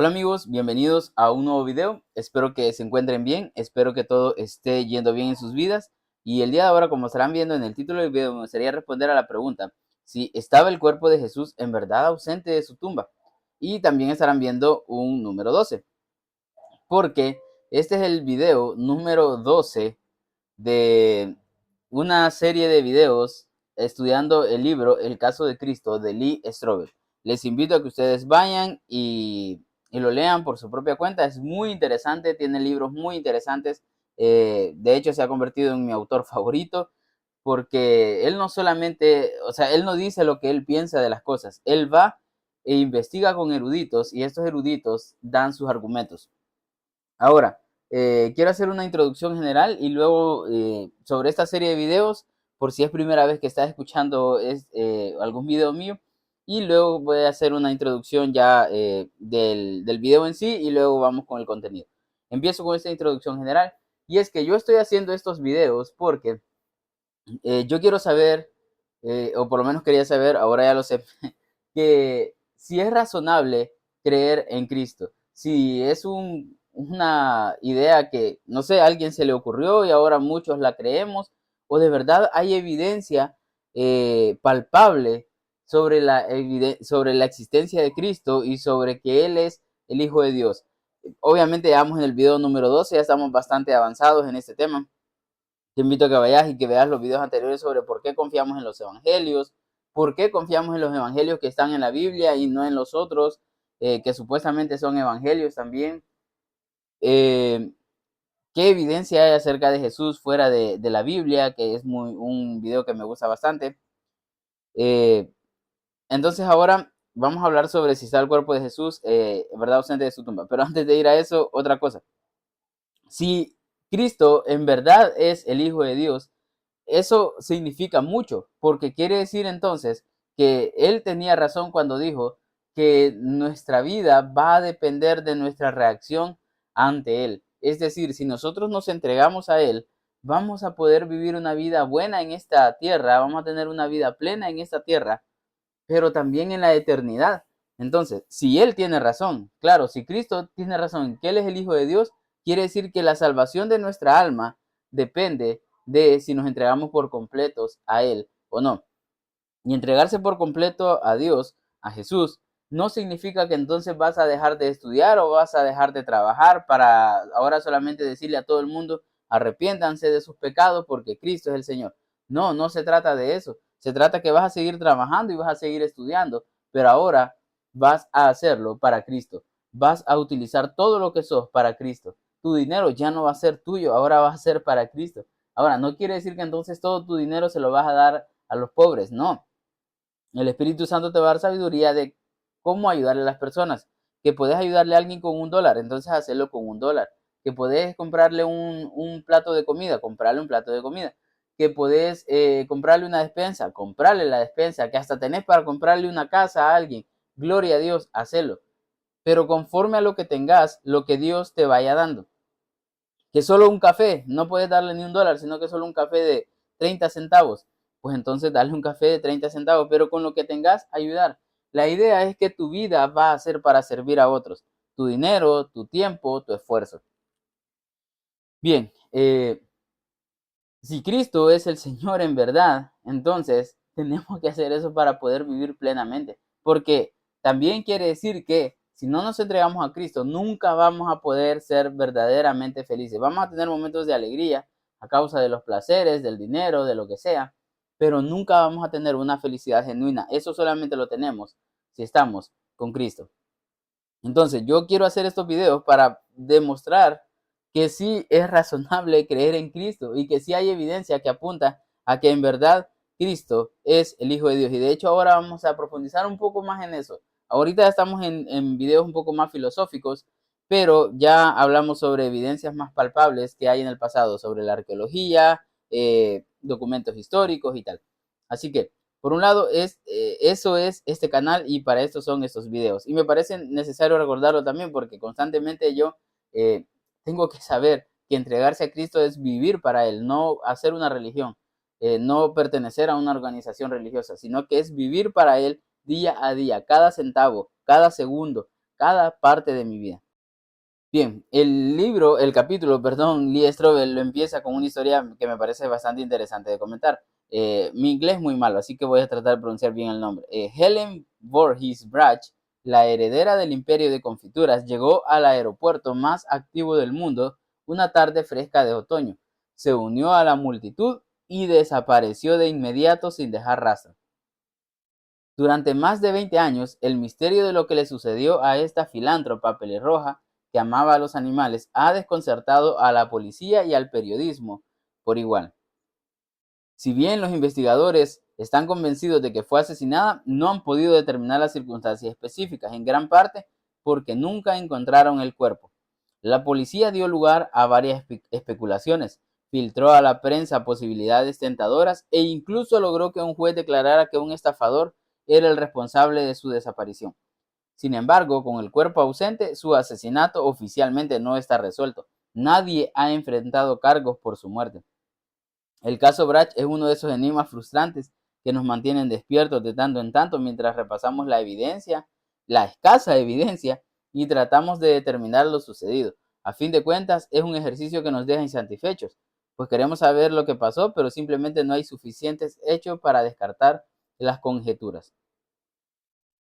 Hola amigos, bienvenidos a un nuevo video. Espero que se encuentren bien, espero que todo esté yendo bien en sus vidas. Y el día de ahora, como estarán viendo en el título del video, me gustaría responder a la pregunta si estaba el cuerpo de Jesús en verdad ausente de su tumba. Y también estarán viendo un número 12, porque este es el video número 12 de una serie de videos estudiando el libro El caso de Cristo de Lee Strobel. Les invito a que ustedes vayan y lo lean por su propia cuenta. Es muy interesante, tiene libros muy interesantes. De hecho, se ha convertido en mi autor favorito porque él no solamente, o sea, él no dice lo que él piensa de las cosas. Él va e investiga con eruditos y estos eruditos dan sus argumentos. Ahora, quiero hacer una introducción general y luego sobre esta serie de videos, por si es primera vez que estás escuchando algún video mío, y luego voy a hacer una introducción ya del video en sí y luego vamos con el contenido. Empiezo con esta introducción general y es que yo estoy haciendo estos videos porque yo quiero saber, o por lo menos quería saber, ahora ya lo sé, que si es razonable creer en Cristo, si es una idea que, no sé, a alguien se le ocurrió y ahora muchos la creemos, o de verdad hay evidencia palpable sobre la existencia de Cristo y sobre que Él es el Hijo de Dios. Obviamente, ya vamos en el video número 12, ya estamos bastante avanzados en este tema. Te invito a que vayas y que veas los videos anteriores sobre por qué confiamos en los evangelios, por qué confiamos en los evangelios que están en la Biblia y no en los otros, que supuestamente son evangelios también. Eh, ¿Qué evidencia hay acerca de Jesús fuera de la Biblia? Que es un video que me gusta bastante. Eh, entonces ahora vamos a hablar sobre si está el cuerpo de Jesús, en verdad ausente de su tumba. Pero antes de ir a eso, otra cosa. Si Cristo en verdad es el Hijo de Dios, eso significa mucho, porque quiere decir entonces que él tenía razón cuando dijo que nuestra vida va a depender de nuestra reacción ante él. Es decir, si nosotros nos entregamos a él, vamos a poder vivir una vida buena en esta tierra, vamos a tener una vida plena en esta tierra, pero también en la eternidad. Entonces, si Él tiene razón, claro, si Cristo tiene razón, que Él es el Hijo de Dios, quiere decir que la salvación de nuestra alma depende de si nos entregamos por completos a Él o no. Y entregarse por completo a Dios, a Jesús, no significa que entonces vas a dejar de estudiar o vas a dejar de trabajar para ahora solamente decirle a todo el mundo, arrepiéntanse de sus pecados porque Cristo es el Señor. No, no se trata de eso. Se trata que vas a seguir trabajando y vas a seguir estudiando, pero ahora vas a hacerlo para Cristo. Vas a utilizar todo lo que sos para Cristo. Tu dinero ya no va a ser tuyo, ahora va a ser para Cristo. Ahora, no quiere decir que entonces todo tu dinero se lo vas a dar a los pobres, no. El Espíritu Santo te va a dar sabiduría de cómo ayudarle a las personas. Que puedes ayudarle a alguien con $1, entonces hacerlo con $1. Que puedes comprarle un plato de comida, comprarle un plato de comida. Que puedes comprarle una despensa, comprarle la despensa. Que hasta tenés para comprarle una casa a alguien. Gloria a Dios, hacelo. Pero conforme a lo que tengas, lo que Dios te vaya dando. Que solo un café, no puedes darle ni $1, sino que solo un café de 30 centavos. Pues entonces dale un café de 30 centavos, pero con lo que tengas, ayudar. La idea es que tu vida va a ser para servir a otros. Tu dinero, tu tiempo, tu esfuerzo. Bien, si Cristo es el Señor en verdad, entonces tenemos que hacer eso para poder vivir plenamente. Porque también quiere decir que si no nos entregamos a Cristo, nunca vamos a poder ser verdaderamente felices. Vamos a tener momentos de alegría a causa de los placeres, del dinero, de lo que sea, pero nunca vamos a tener una felicidad genuina. Eso solamente lo tenemos si estamos con Cristo. Entonces, yo quiero hacer estos videos para demostrar que sí es razonable creer en Cristo y que sí hay evidencia que apunta a que en verdad Cristo es el Hijo de Dios. Y de hecho ahora vamos a profundizar un poco más en eso. Ahorita ya estamos en videos un poco más filosóficos, pero ya hablamos sobre evidencias más palpables que hay en el pasado, sobre la arqueología, documentos históricos y tal. Así que por un lado, eso es este canal y para esto son estos videos. Y me parece necesario recordarlo también porque constantemente yo eh, tengo que saber que entregarse a Cristo es vivir para Él, no hacer una religión, no pertenecer a una organización religiosa, sino que es vivir para Él día a día, cada centavo, cada segundo, cada parte de mi vida. Bien, el capítulo, Lee Strobel lo empieza con una historia que me parece bastante interesante de comentar. Mi inglés es muy malo, así que voy a tratar de pronunciar bien el nombre. Helen Voorhees Brach, la heredera del imperio de confituras, llegó al aeropuerto más activo del mundo una tarde fresca de otoño. Se unió a la multitud y desapareció de inmediato sin dejar rastro. Durante más de 20 años, el misterio de lo que le sucedió a esta filántropa pelirroja que amaba a los animales ha desconcertado a la policía y al periodismo por igual. Si bien los investigadores están convencidos de que fue asesinada, no han podido determinar las circunstancias específicas, en gran parte porque nunca encontraron el cuerpo. La policía dio lugar a varias especulaciones, filtró a la prensa posibilidades tentadoras e incluso logró que un juez declarara que un estafador era el responsable de su desaparición. Sin embargo, con el cuerpo ausente, su asesinato oficialmente no está resuelto. Nadie ha enfrentado cargos por su muerte. El caso Brach es uno de esos enigmas frustrantes que nos mantienen despiertos de tanto en tanto mientras repasamos la evidencia, la escasa evidencia, y tratamos de determinar lo sucedido. A fin de cuentas, es un ejercicio que nos deja insatisfechos, pues queremos saber lo que pasó, pero simplemente no hay suficientes hechos para descartar las conjeturas.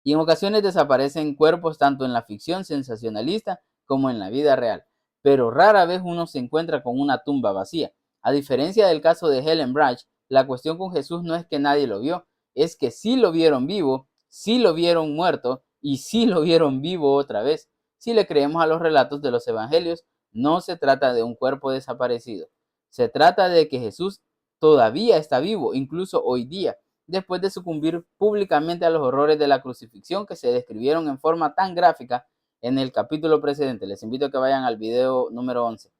Y en ocasiones desaparecen cuerpos tanto en la ficción sensacionalista como en la vida real, pero rara vez uno se encuentra con una tumba vacía. A diferencia del caso de Helen Brach, la cuestión con Jesús no es que nadie lo vio, es que sí lo vieron vivo, sí lo vieron muerto y sí lo vieron vivo otra vez. Si le creemos a los relatos de los evangelios, no se trata de un cuerpo desaparecido, se trata de que Jesús todavía está vivo, incluso hoy día, después de sucumbir públicamente a los horrores de la crucifixión que se describieron en forma tan gráfica en el capítulo precedente. Les invito a que vayan al video número 11.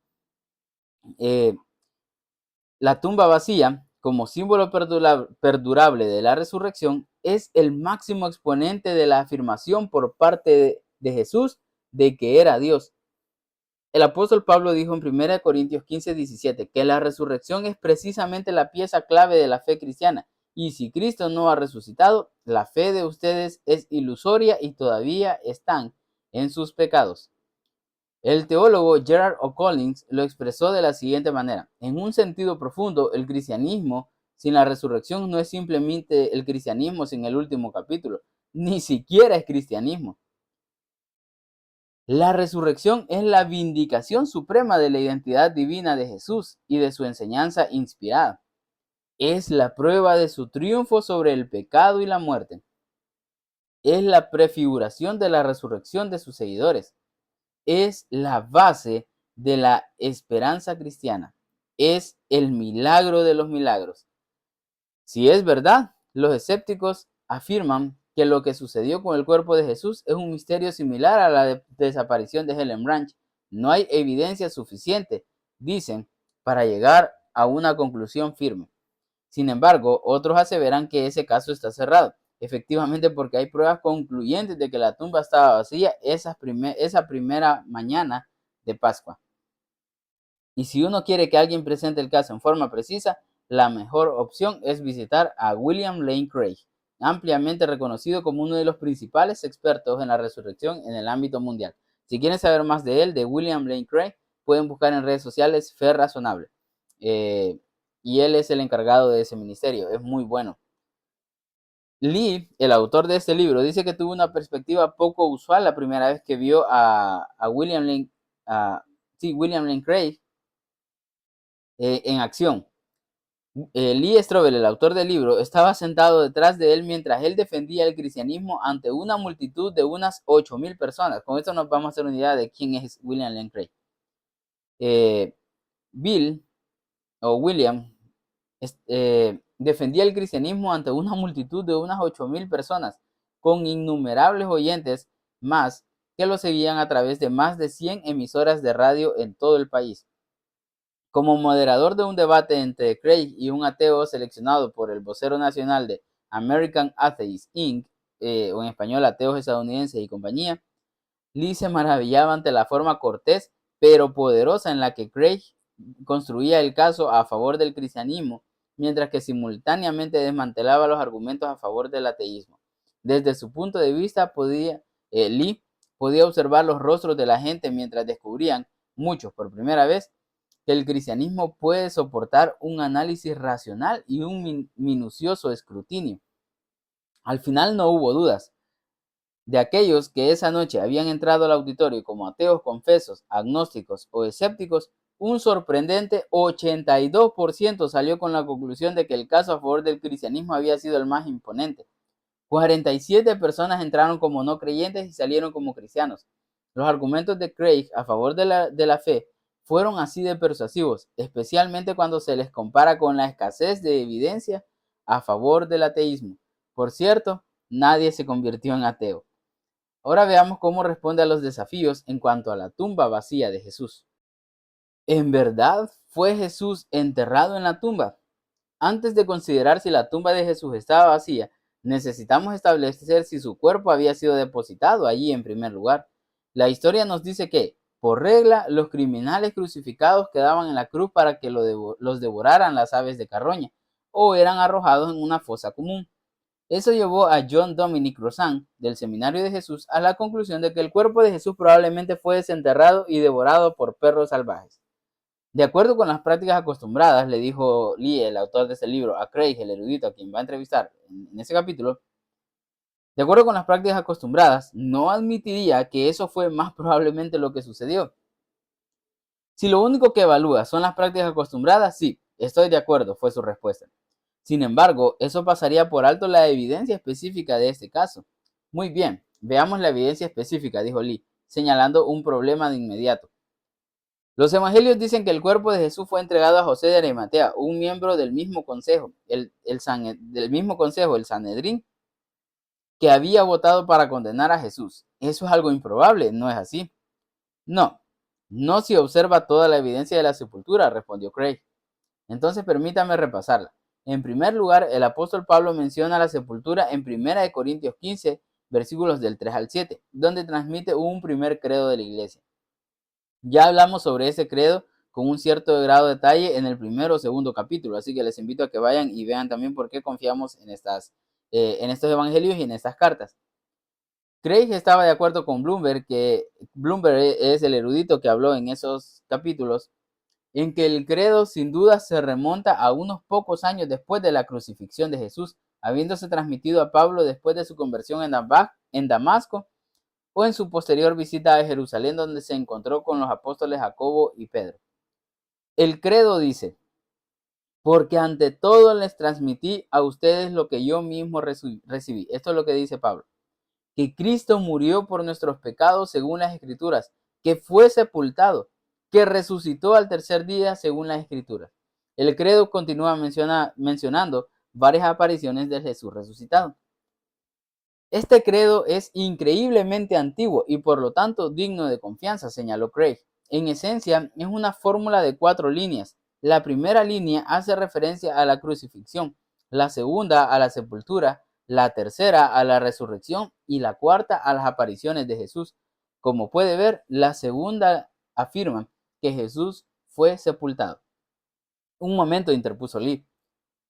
La tumba vacía, como símbolo perdurable de la resurrección, es el máximo exponente de la afirmación por parte de Jesús de que era Dios. El apóstol Pablo dijo en 1 Corintios 15:17 que la resurrección es precisamente la pieza clave de la fe cristiana. Y si Cristo no ha resucitado, la fe de ustedes es ilusoria y todavía están en sus pecados. El teólogo Gerard O'Collins lo expresó de la siguiente manera: en un sentido profundo, el cristianismo sin la resurrección no es simplemente el cristianismo sin el último capítulo, ni siquiera es cristianismo. La resurrección es la vindicación suprema de la identidad divina de Jesús y de su enseñanza inspirada. Es la prueba de su triunfo sobre el pecado y la muerte. Es la prefiguración de la resurrección de sus seguidores. Es la base de la esperanza cristiana. Es el milagro de los milagros. Si es verdad, los escépticos afirman que lo que sucedió con el cuerpo de Jesús es un misterio similar a la desaparición de Helen Branch. No hay evidencia suficiente, dicen, para llegar a una conclusión firme. Sin embargo, otros aseveran que ese caso está cerrado, efectivamente porque hay pruebas concluyentes de que la tumba estaba vacía esa primera mañana de Pascua. Y si uno quiere que alguien presente el caso en forma precisa, la mejor opción es visitar a William Lane Craig, ampliamente reconocido como uno de los principales expertos en la resurrección en el ámbito mundial. Si quieren saber más de él, de William Lane Craig, pueden buscar en redes sociales Fe Razonable. Y él es el encargado de ese ministerio, es muy bueno. Lee, el autor de este libro, dice que tuvo una perspectiva poco usual la primera vez que vio a William Lane Craig en acción. Lee Strobel, el autor del libro, estaba sentado detrás de él mientras él defendía el cristianismo ante una multitud de unas 8,000 personas. Con esto nos vamos a hacer una idea de quién es William Lane Craig. William defendía el cristianismo ante una multitud de unas 8,000 personas, con innumerables oyentes más que lo seguían a través de más de 100 emisoras de radio en todo el país. Como moderador de un debate entre Craig y un ateo seleccionado por el vocero nacional de American Atheists Inc., o en español Ateos Estadounidenses y Compañía, Lee se maravillaba ante la forma cortés pero poderosa en la que Craig construía el caso a favor del cristianismo, mientras que simultáneamente desmantelaba los argumentos a favor del ateísmo. Desde su punto de vista, Lee podía observar los rostros de la gente mientras descubrían, muchos por primera vez, que el cristianismo puede soportar un análisis racional y un minucioso escrutinio. Al final no hubo dudas. De aquellos que esa noche habían entrado al auditorio como ateos confesos, agnósticos o escépticos, un sorprendente 82% salió con la conclusión de que el caso a favor del cristianismo había sido el más imponente. 47 personas entraron como no creyentes y salieron como cristianos. Los argumentos de Craig a favor de la fe fueron así de persuasivos, especialmente cuando se les compara con la escasez de evidencia a favor del ateísmo. Por cierto, nadie se convirtió en ateo. Ahora veamos cómo responde a los desafíos en cuanto a la tumba vacía de Jesús. ¿En verdad fue Jesús enterrado en la tumba? Antes de considerar si la tumba de Jesús estaba vacía, necesitamos establecer si su cuerpo había sido depositado allí en primer lugar. La historia nos dice que, por regla, los criminales crucificados quedaban en la cruz para que los devoraran las aves de carroña, o eran arrojados en una fosa común. Eso llevó a John Dominic Crossan, del Seminario de Jesús, a la conclusión de que el cuerpo de Jesús probablemente fue desenterrado y devorado por perros salvajes. De acuerdo con las prácticas acostumbradas, le dijo Lee, el autor de ese libro, a Craig, el erudito a quien va a entrevistar en ese capítulo, de acuerdo con las prácticas acostumbradas, no admitiría que eso fue más probablemente lo que sucedió. Si lo único que evalúa son las prácticas acostumbradas, sí, estoy de acuerdo, fue su respuesta. Sin embargo, eso pasaría por alto la evidencia específica de este caso. Muy bien, veamos la evidencia específica, dijo Lee, señalando un problema de inmediato. Los evangelios dicen que el cuerpo de Jesús fue entregado a José de Arimatea, un miembro del mismo consejo, el Sanedrín, que había votado para condenar a Jesús. Eso es algo improbable, ¿no es así? No, no si observa toda la evidencia de la sepultura, respondió Craig. Entonces permítame repasarla. En primer lugar, el apóstol Pablo menciona la sepultura en 1 Corintios 15, versículos del 3 al 7, donde transmite un primer credo de la iglesia. Ya hablamos sobre ese credo con un cierto grado de detalle en el primero o segundo capítulo, así que les invito a que vayan y vean también por qué confiamos en estos evangelios y en estas cartas. Craig estaba de acuerdo con Bloomberg, que Bloomberg es el erudito que habló en esos capítulos, en que el credo sin duda se remonta a unos pocos años después de la crucifixión de Jesús, habiéndose transmitido a Pablo después de su conversión en Damasco o en su posterior visita a Jerusalén, donde se encontró con los apóstoles Jacobo y Pedro. El credo dice: porque ante todo les transmití a ustedes lo que yo mismo recibí. Esto es lo que dice Pablo: que Cristo murió por nuestros pecados según las Escrituras, que fue sepultado, que resucitó al tercer día según las Escrituras. El credo continúa mencionando varias apariciones de Jesús resucitado. Este credo es increíblemente antiguo y por lo tanto digno de confianza, señaló Craig. En esencia, es una fórmula de 4 líneas. La primera línea hace referencia a la crucifixión, la segunda a la sepultura, la tercera a la resurrección y la cuarta a las apariciones de Jesús. Como puede ver, la segunda afirma que Jesús fue sepultado. Un momento, interpuso Lee.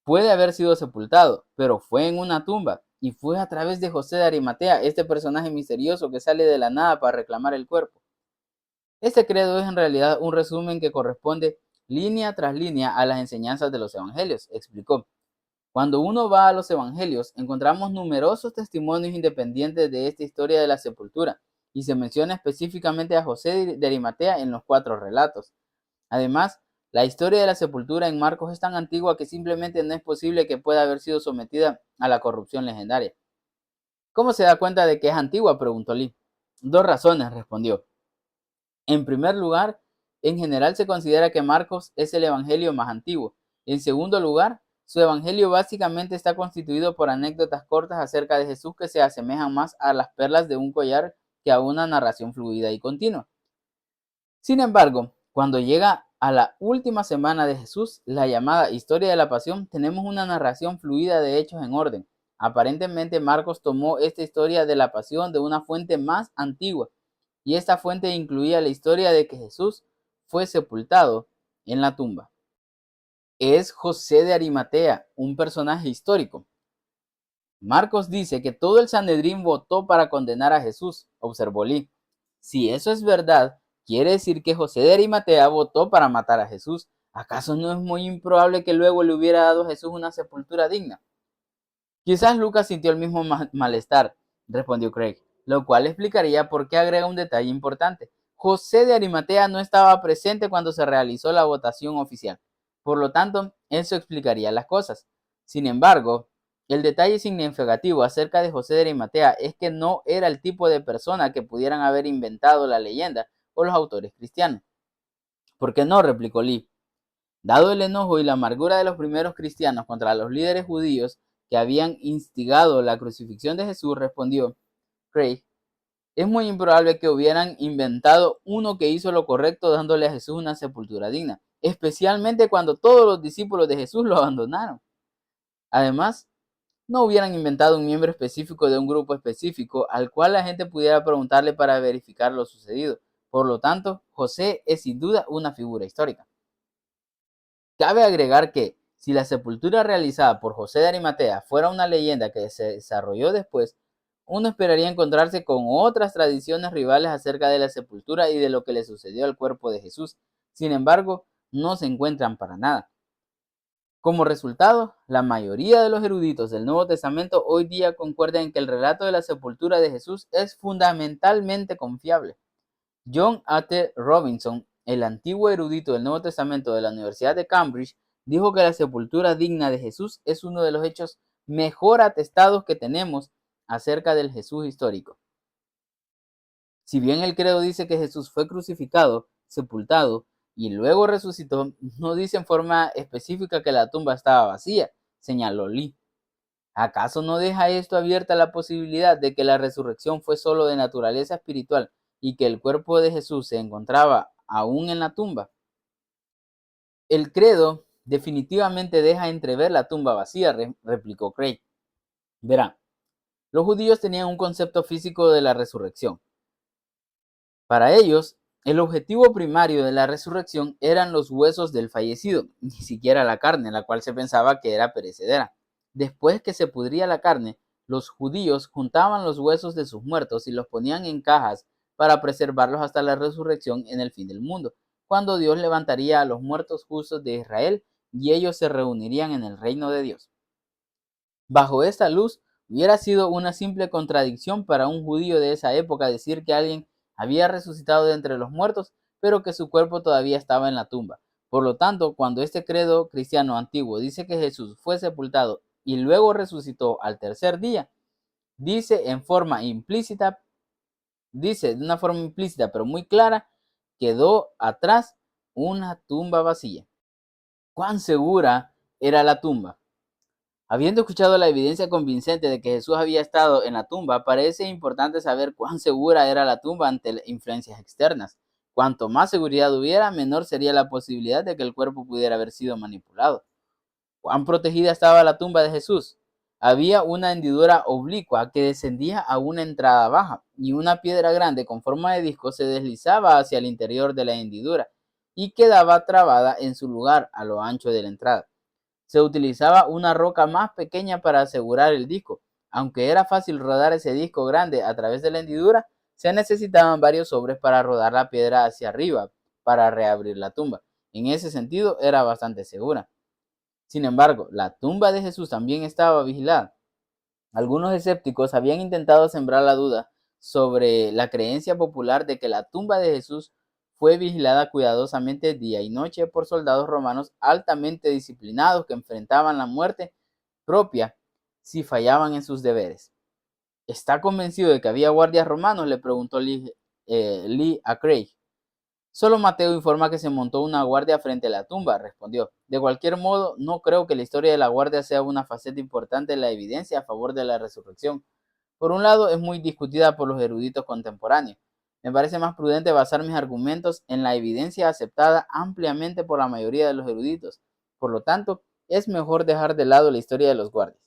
Puede haber sido sepultado, pero fue en una tumba y fue a través de José de Arimatea, este personaje misterioso que sale de la nada para reclamar el cuerpo. Este credo es en realidad un resumen que corresponde línea tras línea a las enseñanzas de los evangelios, explicó. Cuando uno va a los evangelios, encontramos numerosos testimonios independientes de esta historia de la sepultura, y se menciona específicamente a José de Arimatea en los 4 relatos. Además, la historia de la sepultura en Marcos es tan antigua que simplemente no es posible que pueda haber sido sometida a la corrupción legendaria. ¿Cómo se da cuenta de que es antigua?, preguntó Lee. 2 razones, respondió. En primer lugar, en general se considera que Marcos es el evangelio más antiguo. En segundo lugar, su evangelio básicamente está constituido por anécdotas cortas acerca de Jesús que se asemejan más a las perlas de un collar que a una narración fluida y continua. Sin embargo, cuando llega a la última semana de Jesús, la llamada historia de la pasión, tenemos una narración fluida de hechos en orden. Aparentemente Marcos tomó esta historia de la pasión de una fuente más antigua, y esta fuente incluía la historia de que Jesús fue sepultado en la tumba. Es José de Arimatea, un personaje histórico. Marcos dice que todo el Sanedrín votó para condenar a Jesús, observó Lee. Si eso es verdad, quiere decir que José de Arimatea votó para matar a Jesús. ¿Acaso no es muy improbable que luego le hubiera dado a Jesús una sepultura digna? Quizás Lucas sintió el mismo malestar, respondió Craig, lo cual explicaría por qué agrega un detalle importante. José de Arimatea no estaba presente cuando se realizó la votación oficial. Por lo tanto, eso explicaría las cosas. Sin embargo, el detalle significativo acerca de José de Arimatea es que no era el tipo de persona que pudieran haber inventado la leyenda o los autores cristianos. ¿Por qué no?, replicó Lee. Dado el enojo y la amargura de los primeros cristianos contra los líderes judíos que habían instigado la crucifixión de Jesús, respondió Craig, es muy improbable que hubieran inventado uno que hizo lo correcto dándole a Jesús una sepultura digna, especialmente cuando todos los discípulos de Jesús lo abandonaron. Además, no hubieran inventado un miembro específico de un grupo específico al cual la gente pudiera preguntarle para verificar lo sucedido. Por lo tanto, José es sin duda una figura histórica. Cabe agregar que, si la sepultura realizada por José de Arimatea fuera una leyenda que se desarrolló después, uno esperaría encontrarse con otras tradiciones rivales acerca de la sepultura y de lo que le sucedió al cuerpo de Jesús. Sin embargo, no se encuentran para nada. Como resultado, la mayoría de los eruditos del Nuevo Testamento hoy día concuerdan en que el relato de la sepultura de Jesús es fundamentalmente confiable. John A. T. Robinson, el antiguo erudito del Nuevo Testamento de la Universidad de Cambridge, dijo que la sepultura digna de Jesús es uno de los hechos mejor atestados que tenemos acerca del Jesús histórico. Si bien el credo dice que Jesús fue crucificado, sepultado y luego resucitó, no dice en forma específica que la tumba estaba vacía, señaló Lee. ¿Acaso no deja esto abierta la posibilidad de que la resurrección fue solo de naturaleza espiritual y que el cuerpo de Jesús se encontraba aún en la tumba? El credo definitivamente deja entrever la tumba vacía, replicó Craig. Verá, los judíos tenían un concepto físico de la resurrección. Para ellos, el objetivo primario de la resurrección eran los huesos del fallecido, ni siquiera la carne, la cual se pensaba que era perecedera. Después que se pudría la carne, los judíos juntaban los huesos de sus muertos y los ponían en cajas para preservarlos hasta la resurrección en el fin del mundo, cuando Dios levantaría a los muertos justos de Israel y ellos se reunirían en el reino de Dios. Bajo esta luz, hubiera sido una simple contradicción para un judío de esa época decir que alguien había resucitado de entre los muertos, pero que su cuerpo todavía estaba en la tumba. Por lo tanto, cuando este credo cristiano antiguo dice que Jesús fue sepultado y luego resucitó al tercer día, dice de una forma implícita, pero muy clara, quedó atrás una tumba vacía. ¿Cuán segura era la tumba? Habiendo escuchado la evidencia convincente de que Jesús había estado en la tumba, parece importante saber cuán segura era la tumba ante influencias externas. Cuanto más seguridad hubiera, menor sería la posibilidad de que el cuerpo pudiera haber sido manipulado. ¿Cuán protegida estaba la tumba de Jesús? Había una hendidura oblicua que descendía a una entrada baja, y una piedra grande con forma de disco se deslizaba hacia el interior de la hendidura y quedaba trabada en su lugar a lo ancho de la entrada. Se utilizaba una roca más pequeña para asegurar el disco. Aunque era fácil rodar ese disco grande a través de la hendidura, se necesitaban varios sobres para rodar la piedra hacia arriba para reabrir la tumba. En ese sentido, era bastante segura. Sin embargo, la tumba de Jesús también estaba vigilada. Algunos escépticos habían intentado sembrar la duda sobre la creencia popular de que la tumba de Jesús fue vigilada cuidadosamente día y noche por soldados romanos altamente disciplinados que enfrentaban la muerte propia si fallaban en sus deberes. ¿Está convencido de que había guardias romanos?, le preguntó Lee a Craig. Solo Mateo informa que se montó una guardia frente a la tumba, respondió. De cualquier modo, no creo que la historia de la guardia sea una faceta importante de la evidencia a favor de la resurrección. Por un lado, es muy discutida por los eruditos contemporáneos. Me parece más prudente basar mis argumentos en la evidencia aceptada ampliamente por la mayoría de los eruditos. Por lo tanto, es mejor dejar de lado la historia de los guardias.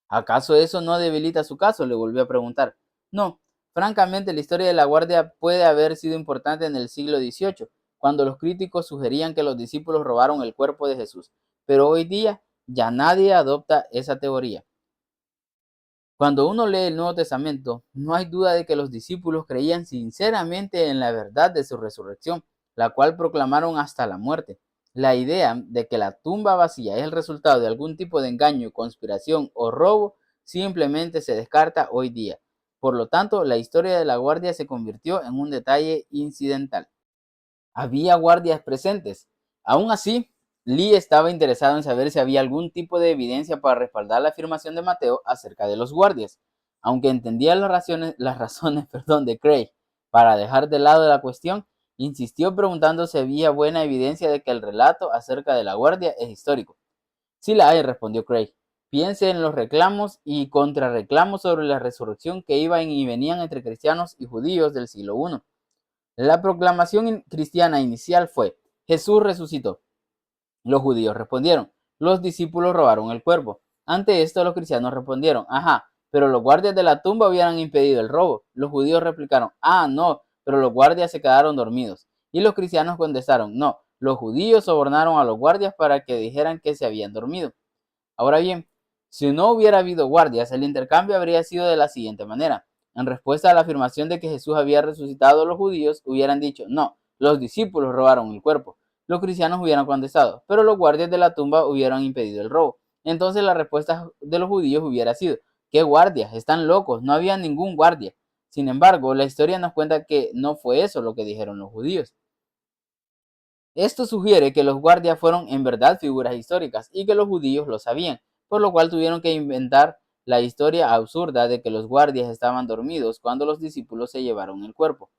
¿Acaso eso no debilita su caso?, le volvió a preguntar. No, francamente la historia de la guardia puede haber sido importante en el siglo XVIII, cuando los críticos sugerían que los discípulos robaron el cuerpo de Jesús, pero hoy día ya nadie adopta esa teoría. Cuando uno lee el Nuevo Testamento, no hay duda de que los discípulos creían sinceramente en la verdad de su resurrección, la cual proclamaron hasta la muerte. La idea de que la tumba vacía es el resultado de algún tipo de engaño, conspiración o robo simplemente se descarta hoy día. Por lo tanto, la historia de la guardia se convirtió en un detalle incidental. Había guardias presentes. Aún así, Lee estaba interesado en saber si había algún tipo de evidencia para respaldar la afirmación de Mateo acerca de los guardias. Aunque entendía las razones de Craig para dejar de lado la cuestión, insistió preguntando si había buena evidencia de que el relato acerca de la guardia es histórico. Sí la hay, respondió Craig. Piense en los reclamos y contrarreclamos sobre la resurrección que iban y venían entre cristianos y judíos del siglo I. La proclamación cristiana inicial fue: Jesús resucitó. Los judíos respondieron: los discípulos robaron el cuerpo. Ante esto los cristianos respondieron: ajá, pero los guardias de la tumba hubieran impedido el robo. Los judíos replicaron: ah, no, pero los guardias se quedaron dormidos. Y los cristianos contestaron: no, los judíos sobornaron a los guardias para que dijeran que se habían dormido. Ahora bien, si no hubiera habido guardias, el intercambio habría sido de la siguiente manera. En respuesta a la afirmación de que Jesús había resucitado, los judíos hubieran dicho: no, los discípulos robaron el cuerpo. Los cristianos hubieran contestado: pero los guardias de la tumba hubieran impedido el robo. Entonces la respuesta de los judíos hubiera sido: ¿qué guardias? Están locos, no había ningún guardia. Sin embargo, la historia nos cuenta que no fue eso lo que dijeron los judíos. Esto sugiere que los guardias fueron en verdad figuras históricas y que los judíos lo sabían, por lo cual tuvieron que inventar la historia absurda de que los guardias estaban dormidos cuando los discípulos se llevaron el cuerpo.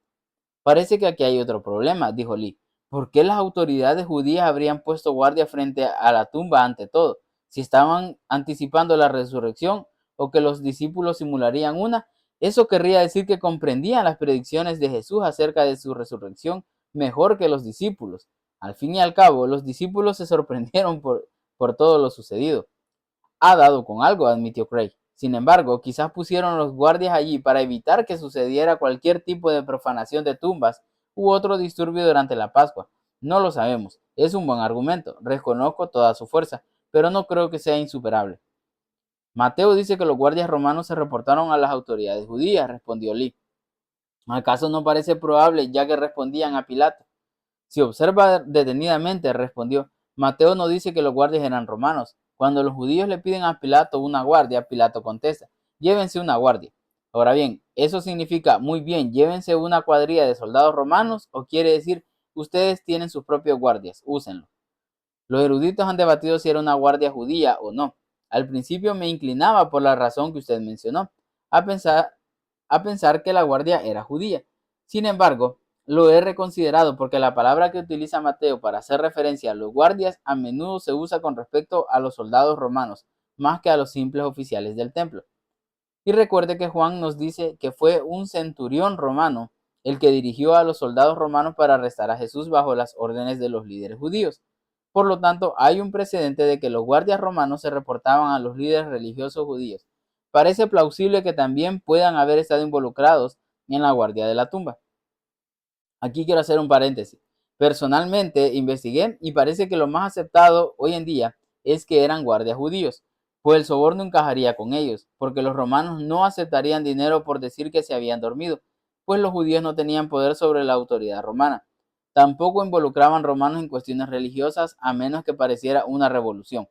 Parece que aquí hay otro problema, dijo Lee. ¿Por qué las autoridades judías habrían puesto guardia frente a la tumba ante todo? Si estaban anticipando la resurrección o que los discípulos simularían una, eso querría decir que comprendían las predicciones de Jesús acerca de su resurrección mejor que los discípulos. Al fin y al cabo, los discípulos se sorprendieron por todo lo sucedido. Ha dado con algo, admitió Craig. Sin embargo, quizás pusieron los guardias allí para evitar que sucediera cualquier tipo de profanación de tumbas u otro disturbio durante la Pascua. No lo sabemos. Es un buen argumento. Reconozco toda su fuerza, pero no creo que sea insuperable. Mateo dice que los guardias romanos se reportaron a las autoridades judías, respondió Lee. ¿Acaso no parece probable, ya que respondían a Pilato? Si observa detenidamente, respondió, Mateo no dice que los guardias eran romanos. Cuando los judíos le piden a Pilato una guardia, Pilato contesta: llévense una guardia. Ahora bien, ¿eso significa muy bien, llévense una cuadrilla de soldados romanos o quiere decir ustedes tienen sus propios guardias, úsenlo? Los eruditos han debatido si era una guardia judía o no. Al principio me inclinaba por la razón que usted mencionó, a pensar que la guardia era judía. Sin embargo, lo he reconsiderado porque la palabra que utiliza Mateo para hacer referencia a los guardias a menudo se usa con respecto a los soldados romanos, más que a los simples oficiales del templo. Y recuerde que Juan nos dice que fue un centurión romano el que dirigió a los soldados romanos para arrestar a Jesús bajo las órdenes de los líderes judíos. Por lo tanto, hay un precedente de que los guardias romanos se reportaban a los líderes religiosos judíos. Parece plausible que también puedan haber estado involucrados en la guardia de la tumba. Aquí quiero hacer un paréntesis. Personalmente investigué y parece que lo más aceptado hoy en día es que eran guardias judíos, pues el soborno encajaría con ellos, porque los romanos no aceptarían dinero por decir que se habían dormido, pues los judíos no tenían poder sobre la autoridad romana. Tampoco involucraban romanos en cuestiones religiosas a menos que pareciera una revolución.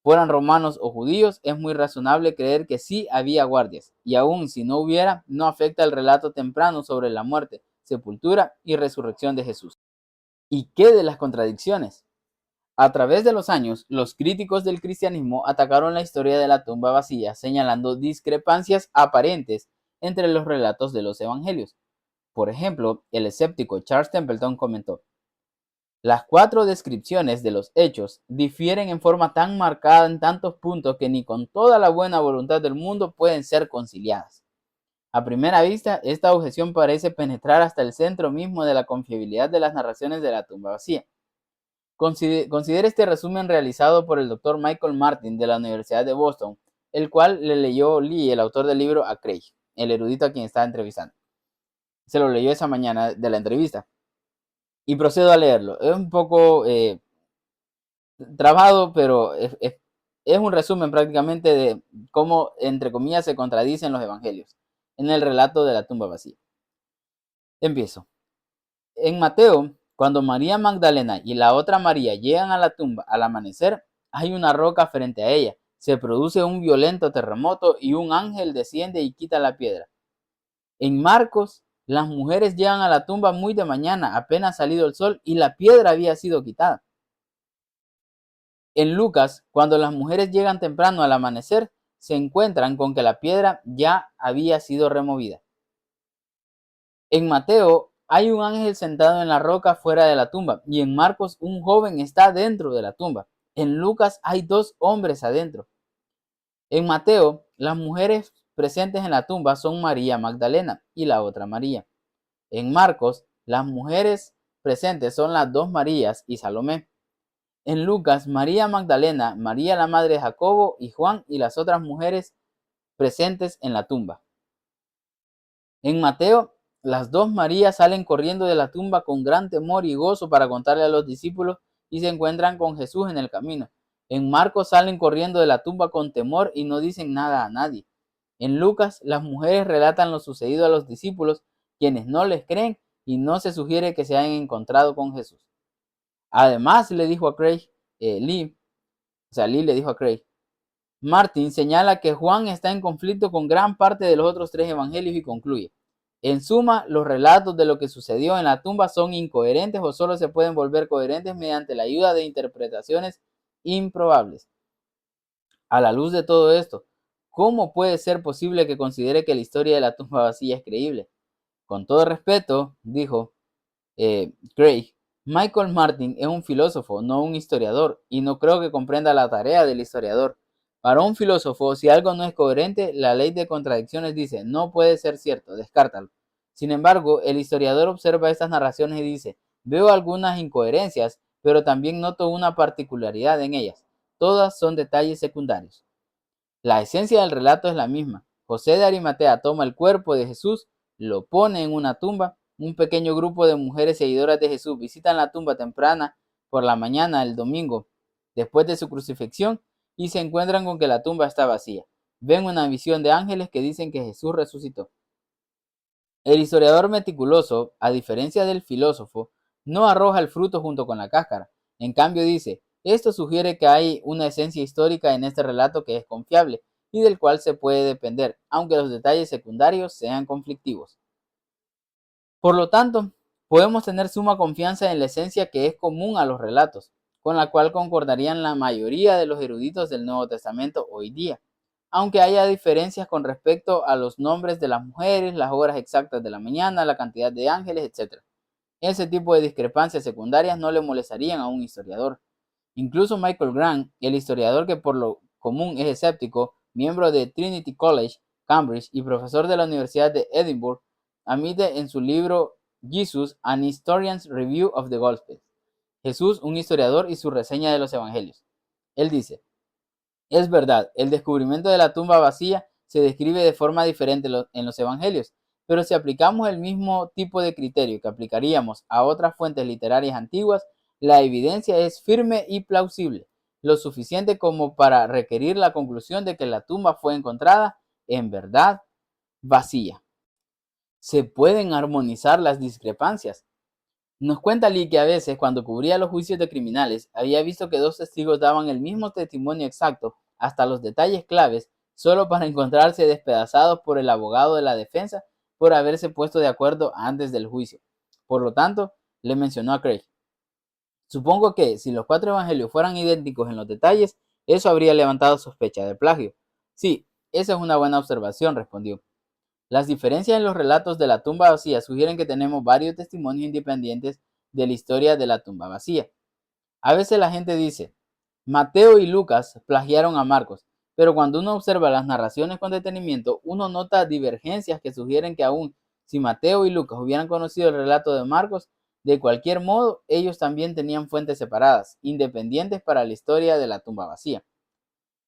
Fueran romanos o judíos, es muy razonable creer que sí había guardias, y aun si no hubiera, no afecta el relato temprano sobre la muerte, sepultura y resurrección de Jesús. ¿Y qué de las contradicciones? A través de los años, los críticos del cristianismo atacaron la historia de la tumba vacía, señalando discrepancias aparentes entre los relatos de los evangelios. Por ejemplo, el escéptico Charles Templeton comentó: las 4 descripciones de los hechos difieren en forma tan marcada en tantos puntos que ni con toda la buena voluntad del mundo pueden ser conciliadas. A primera vista, esta objeción parece penetrar hasta el centro mismo de la confiabilidad de las narraciones de la tumba vacía. Considere este resumen realizado por el Dr. Michael Martin de la Universidad de Boston, el cual le leyó Lee, el autor del libro, a Craig, el erudito a quien está entrevistando. Se lo leyó esa mañana de la entrevista. Y procedo a leerlo. Es un poco trabado, pero es un resumen prácticamente de cómo, entre comillas, se contradicen los evangelios en el relato de la tumba vacía. Empiezo. En Mateo, cuando María Magdalena y la otra María llegan a la tumba al amanecer, hay una roca frente a ella. Se produce un violento terremoto y un ángel desciende y quita la piedra. En Marcos, las mujeres llegan a la tumba muy de mañana, apenas salido el sol, y la piedra había sido quitada. En Lucas, cuando las mujeres llegan temprano al amanecer, se encuentran con que la piedra ya había sido removida. En Mateo hay un ángel sentado en la roca fuera de la tumba, y en Marcos un joven está dentro de la tumba. En Lucas hay dos hombres adentro. En Mateo, las mujeres presentes en la tumba son María Magdalena y la otra María. En Marcos, las mujeres presentes son las dos Marías y Salomé. En Lucas, María Magdalena, María la madre de Jacobo y Juan y las otras mujeres presentes en la tumba. En Mateo, las dos Marías salen corriendo de la tumba con gran temor y gozo para contarle a los discípulos y se encuentran con Jesús en el camino. En Marcos salen corriendo de la tumba con temor y no dicen nada a nadie. En Lucas, las mujeres relatan lo sucedido a los discípulos, quienes no les creen y no se sugiere que se hayan encontrado con Jesús. Además, le dijo a Craig, Lee le dijo a Craig, Martin señala que Juan está en conflicto con gran parte de los otros tres evangelios y concluye, en suma, los relatos de lo que sucedió en la tumba son incoherentes o solo se pueden volver coherentes mediante la ayuda de interpretaciones improbables. A la luz de todo esto, ¿cómo puede ser posible que considere que la historia de la tumba vacía es creíble? Con todo respeto, dijo Craig, Michael Martin es un filósofo, no un historiador, y no creo que comprenda la tarea del historiador. Para un filósofo, si algo no es coherente, la ley de contradicciones dice, no puede ser cierto, descártalo. Sin embargo, el historiador observa estas narraciones y dice, veo algunas incoherencias, pero también noto una particularidad en ellas. Todas son detalles secundarios. La esencia del relato es la misma. José de Arimatea toma el cuerpo de Jesús, lo pone en una tumba. Un pequeño grupo de mujeres seguidoras de Jesús visitan la tumba temprana por la mañana el domingo, después de su crucifixión, y se encuentran con que la tumba está vacía. Ven una visión de ángeles que dicen que Jesús resucitó. El historiador meticuloso, a diferencia del filósofo, no arroja el fruto junto con la cáscara. En cambio dice, esto sugiere que hay una esencia histórica en este relato que es confiable y del cual se puede depender, aunque los detalles secundarios sean conflictivos. Por lo tanto, podemos tener suma confianza en la esencia que es común a los relatos, con la cual concordarían la mayoría de los eruditos del Nuevo Testamento hoy día, aunque haya diferencias con respecto a los nombres de las mujeres, las horas exactas de la mañana, la cantidad de ángeles, etc. Ese tipo de discrepancias secundarias no le molestarían a un historiador. Incluso Michael Grant, el historiador que por lo común es escéptico, miembro de Trinity College, Cambridge y profesor de la Universidad de Edinburgh, admite en su libro Jesus, an Historian's Review of the Gospels, Jesús, un historiador y su reseña de los evangelios. Él dice, es verdad, el descubrimiento de la tumba vacía se describe de forma diferente en los evangelios, pero si aplicamos el mismo tipo de criterio que aplicaríamos a otras fuentes literarias antiguas, la evidencia es firme y plausible, lo suficiente como para requerir la conclusión de que la tumba fue encontrada, en verdad, vacía. Se pueden armonizar las discrepancias. Nos cuenta Lee que a veces, cuando cubría los juicios de criminales, había visto que dos testigos daban el mismo testimonio exacto, hasta los detalles claves, solo para encontrarse despedazados por el abogado de la defensa por haberse puesto de acuerdo antes del juicio. Por lo tanto, le mencionó a Craig. Supongo que, si los cuatro evangelios fueran idénticos en los detalles, eso habría levantado sospecha de plagio. Sí, esa es una buena observación, respondió. Las diferencias en los relatos de la tumba vacía sugieren que tenemos varios testimonios independientes de la historia de la tumba vacía. A veces la gente dice, Mateo y Lucas plagiaron a Marcos, pero cuando uno observa las narraciones con detenimiento, uno nota divergencias que sugieren que aún si Mateo y Lucas hubieran conocido el relato de Marcos, de cualquier modo, ellos también tenían fuentes separadas, independientes para la historia de la tumba vacía.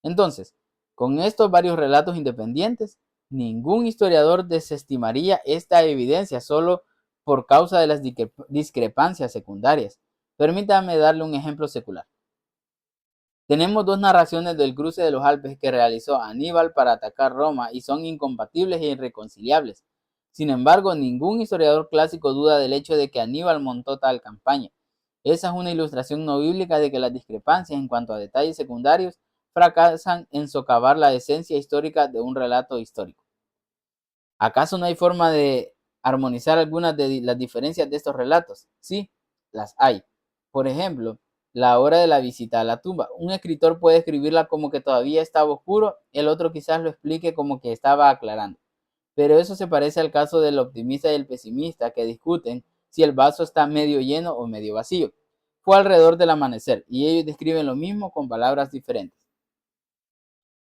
Entonces, con estos varios relatos independientes, ningún historiador desestimaría esta evidencia solo por causa de las discrepancias secundarias. Permítame darle un ejemplo secular. Tenemos dos narraciones del cruce de los Alpes que realizó Aníbal para atacar Roma y son incompatibles e irreconciliables. Sin embargo, ningún historiador clásico duda del hecho de que Aníbal montó tal campaña. Esa es una ilustración no bíblica de que las discrepancias en cuanto a detalles secundarios fracasan en socavar la esencia histórica de un relato histórico. ¿Acaso no hay forma de armonizar algunas de las diferencias de estos relatos? Sí, las hay. Por ejemplo, la hora de la visita a la tumba. Un escritor puede escribirla como que todavía estaba oscuro, el otro quizás lo explique como que estaba aclarando. Pero eso se parece al caso del optimista y el pesimista que discuten si el vaso está medio lleno o medio vacío. Fue alrededor del amanecer y ellos describen lo mismo con palabras diferentes.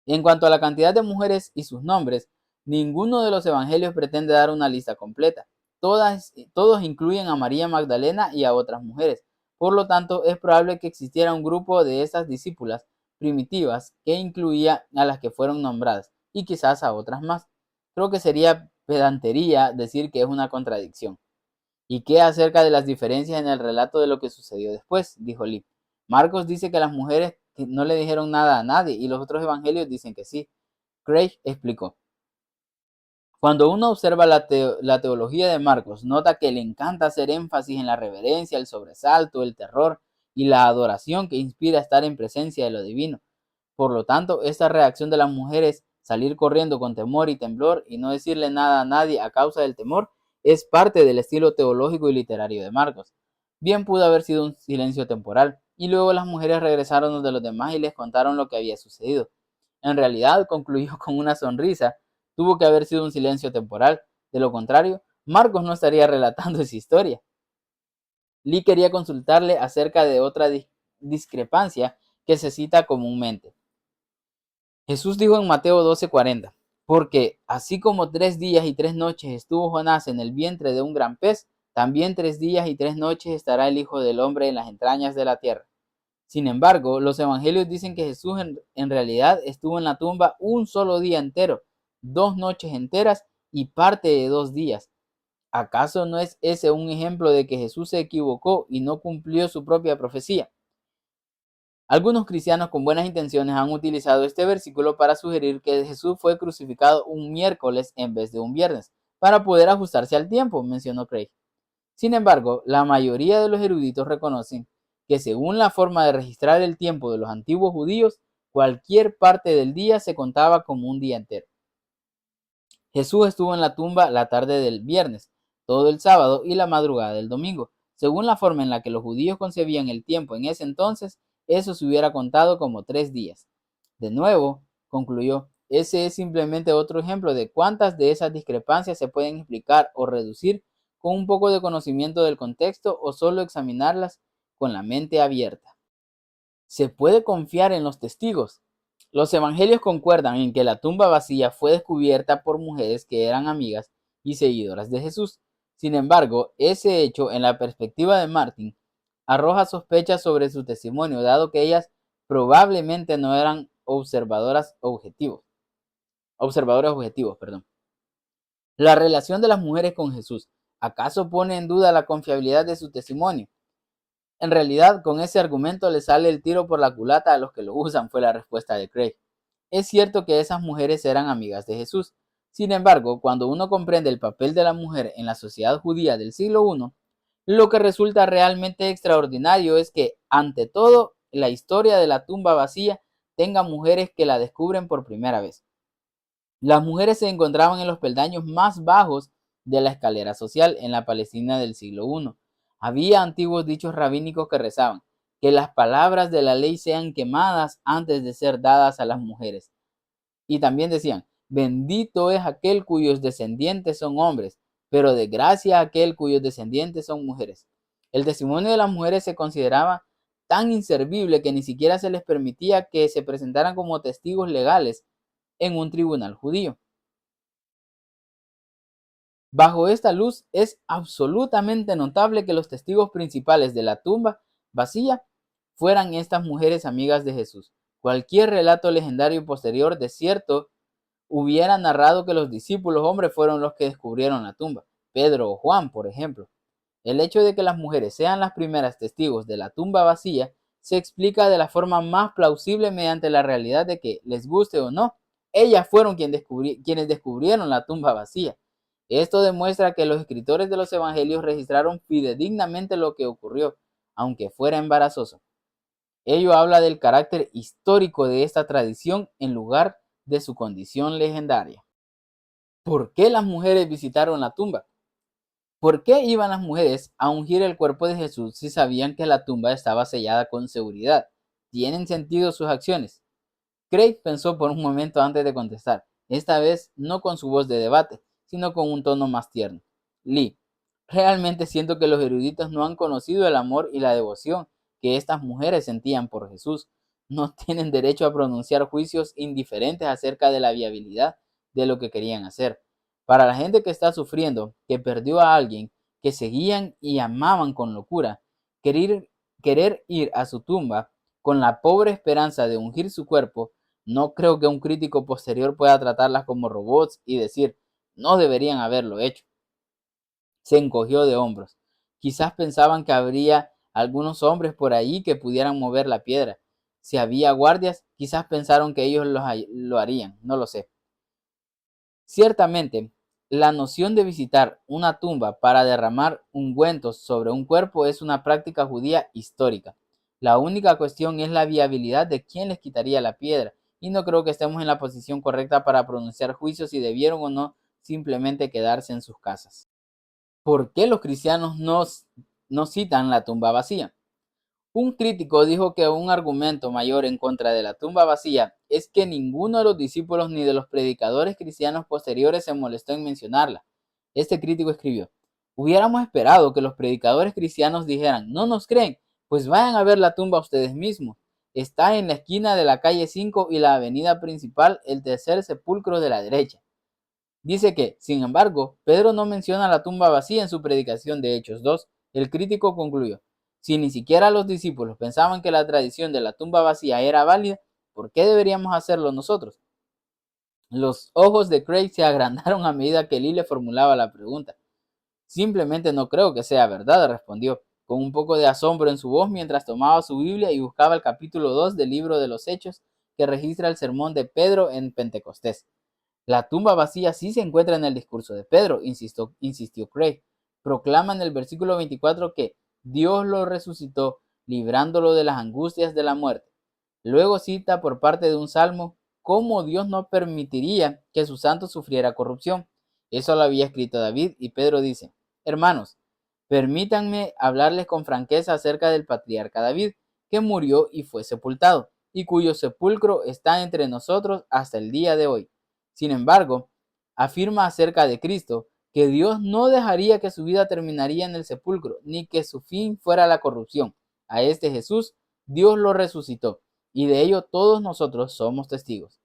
En cuanto a la cantidad de mujeres y sus nombres, ninguno de los evangelios pretende dar una lista completa. Todos incluyen a María Magdalena y a otras mujeres. Por lo tanto, es probable que existiera un grupo de estas discípulas primitivas que incluía a las que fueron nombradas y quizás a otras más. Creo que sería pedantería decir que es una contradicción. ¿Y qué acerca de las diferencias en el relato de lo que sucedió después?, dijo Lee. Marcos dice que las mujeres no le dijeron nada a nadie y los otros evangelios dicen que sí. Craig explicó. Cuando uno observa la teología de Marcos, nota que le encanta hacer énfasis en la reverencia, el sobresalto, el terror y la adoración que inspira estar en presencia de lo divino. Por lo tanto, esta reacción de las mujeres, salir corriendo con temor y temblor y no decirle nada a nadie a causa del temor, es parte del estilo teológico y literario de Marcos. Bien pudo haber sido un silencio temporal, y luego las mujeres regresaron donde los demás y les contaron lo que había sucedido. En realidad, concluyó con una sonrisa, tuvo que haber sido un silencio temporal. De lo contrario, Marcos no estaría relatando esa historia. Lee quería consultarle acerca de otra discrepancia que se cita comúnmente. Jesús dijo en Mateo 12:40, porque así como 3 días y 3 noches estuvo Jonás en el vientre de un gran pez, también 3 días y 3 noches estará el Hijo del Hombre en las entrañas de la tierra. Sin embargo, los evangelios dicen que Jesús en realidad estuvo en la tumba un solo día entero, 2 noches enteras y parte de 2 días. ¿Acaso no es ese un ejemplo de que Jesús se equivocó y no cumplió su propia profecía? Algunos cristianos con buenas intenciones han utilizado este versículo para sugerir que Jesús fue crucificado un miércoles en vez de un viernes, para poder ajustarse al tiempo, mencionó Craig. Sin embargo, la mayoría de los eruditos reconocen que según la forma de registrar el tiempo de los antiguos judíos, cualquier parte del día se contaba como un día entero. Jesús estuvo en la tumba la tarde del viernes, todo el sábado y la madrugada del domingo. Según la forma en la que los judíos concebían el tiempo en ese entonces, eso se hubiera contado como 3 días. De nuevo, concluyó, ese es simplemente otro ejemplo de cuántas de esas discrepancias se pueden explicar o reducir con un poco de conocimiento del contexto o solo examinarlas con la mente abierta. ¿Se puede confiar en los testigos? Los evangelios concuerdan en que la tumba vacía fue descubierta por mujeres que eran amigas y seguidoras de Jesús. Sin embargo, ese hecho, en la perspectiva de Martin, arroja sospechas sobre su testimonio, dado que ellas probablemente no eran observadores objetivos. La relación de las mujeres con Jesús, ¿acaso pone en duda la confiabilidad de su testimonio? En realidad, con ese argumento le sale el tiro por la culata a los que lo usan, fue la respuesta de Craig. Es cierto que esas mujeres eran amigas de Jesús. Sin embargo, cuando uno comprende el papel de la mujer en la sociedad judía del siglo I, lo que resulta realmente extraordinario es que, ante todo, la historia de la tumba vacía tenga mujeres que la descubren por primera vez. Las mujeres se encontraban en los peldaños más bajos de la escalera social en la Palestina del siglo I. Había antiguos dichos rabínicos que rezaban, que las palabras de la ley sean quemadas antes de ser dadas a las mujeres. Y también decían, bendito es aquel cuyos descendientes son hombres, pero de gracia aquel cuyos descendientes son mujeres. El testimonio de las mujeres se consideraba tan inservible que ni siquiera se les permitía que se presentaran como testigos legales en un tribunal judío. Bajo esta luz es absolutamente notable que los testigos principales de la tumba vacía fueran estas mujeres amigas de Jesús. Cualquier relato legendario posterior de cierto hubiera narrado que los discípulos hombres fueron los que descubrieron la tumba, Pedro o Juan, por ejemplo. El hecho de que las mujeres sean las primeras testigos de la tumba vacía se explica de la forma más plausible mediante la realidad de que, les guste o no, ellas fueron quienes descubrieron la tumba vacía. Esto demuestra que los escritores de los evangelios registraron fidedignamente lo que ocurrió, aunque fuera embarazoso. Ello habla del carácter histórico de esta tradición en lugar de su condición legendaria. ¿Por qué las mujeres visitaron la tumba? ¿Por qué iban las mujeres a ungir el cuerpo de Jesús si sabían que la tumba estaba sellada con seguridad? ¿Tienen sentido sus acciones? Craig pensó por un momento antes de contestar, esta vez no con su voz de debate, sino con un tono más tierno. Lee, realmente siento que los eruditos no han conocido el amor y la devoción que estas mujeres sentían por Jesús. No tienen derecho a pronunciar juicios indiferentes acerca de la viabilidad de lo que querían hacer. Para la gente que está sufriendo, que perdió a alguien, que seguían y amaban con locura, querer ir a su tumba con la pobre esperanza de ungir su cuerpo, no creo que un crítico posterior pueda tratarlas como robots y decir, no deberían haberlo hecho. Se encogió de hombros. Quizás pensaban que habría algunos hombres por ahí que pudieran mover la piedra. Si había guardias, quizás pensaron que ellos lo harían, no lo sé. Ciertamente, la noción de visitar una tumba para derramar ungüentos sobre un cuerpo es una práctica judía histórica. La única cuestión es la viabilidad de quién les quitaría la piedra, y no creo que estemos en la posición correcta para pronunciar juicios si debieron o no simplemente quedarse en sus casas. ¿Por qué los cristianos no citan la tumba vacía? Un crítico dijo que un argumento mayor en contra de la tumba vacía es que ninguno de los discípulos ni de los predicadores cristianos posteriores se molestó en mencionarla. Este crítico escribió, hubiéramos esperado que los predicadores cristianos dijeran, no nos creen, pues vayan a ver la tumba ustedes mismos. Está en la esquina de la calle 5 y la avenida principal, el tercer sepulcro de la derecha. Dice que, sin embargo, Pedro no menciona la tumba vacía en su predicación de Hechos 2. El crítico concluyó, si ni siquiera los discípulos pensaban que la tradición de la tumba vacía era válida, ¿por qué deberíamos hacerlo nosotros? Los ojos de Craig se agrandaron a medida que Lee le formulaba la pregunta. Simplemente no creo que sea verdad, respondió, con un poco de asombro en su voz mientras tomaba su Biblia y buscaba el capítulo 2 del libro de los Hechos que registra el sermón de Pedro en Pentecostés. La tumba vacía sí se encuentra en el discurso de Pedro, insistió Craig. Proclama en el versículo 24 que Dios lo resucitó, librándolo de las angustias de la muerte. Luego cita por parte de un salmo cómo Dios no permitiría que su santo sufriera corrupción. Eso lo había escrito David y Pedro dice, hermanos, permítanme hablarles con franqueza acerca del patriarca David, que murió y fue sepultado, y cuyo sepulcro está entre nosotros hasta el día de hoy. Sin embargo, afirma acerca de Cristo que Dios no dejaría que su vida terminaría en el sepulcro, ni que su fin fuera la corrupción. A este Jesús, Dios lo resucitó, y de ello todos nosotros somos testigos.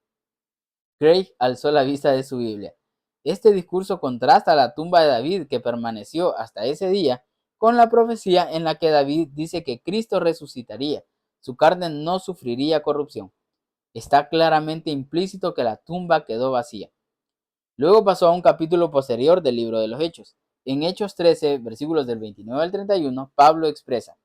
Craig alzó la vista de su Biblia. Este discurso contrasta la tumba de David que permaneció hasta ese día con la profecía en la que David dice que Cristo resucitaría, su carne no sufriría corrupción. Está claramente implícito que la tumba quedó vacía. Luego pasó a un capítulo posterior del libro de los Hechos. En Hechos 13, versículos del 29 al 31, Pablo expresa,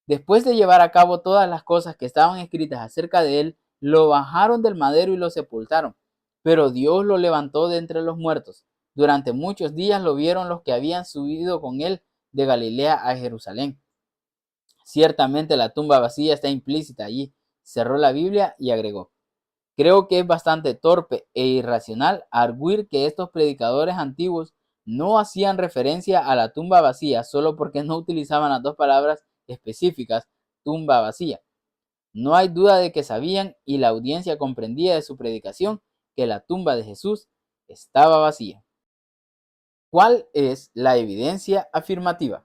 después de llevar a cabo todas las cosas que estaban escritas acerca de él, lo bajaron del madero y lo sepultaron. Pero Dios lo levantó de entre los muertos. Durante muchos días lo vieron los que habían subido con él de Galilea a Jerusalén. Ciertamente la tumba vacía está implícita allí. Cerró la Biblia y agregó, creo que es bastante torpe e irracional arguir que estos predicadores antiguos no hacían referencia a la tumba vacía solo porque no utilizaban las dos palabras específicas, tumba vacía. No hay duda de que sabían y la audiencia comprendía de su predicación que la tumba de Jesús estaba vacía. ¿Cuál es la evidencia afirmativa?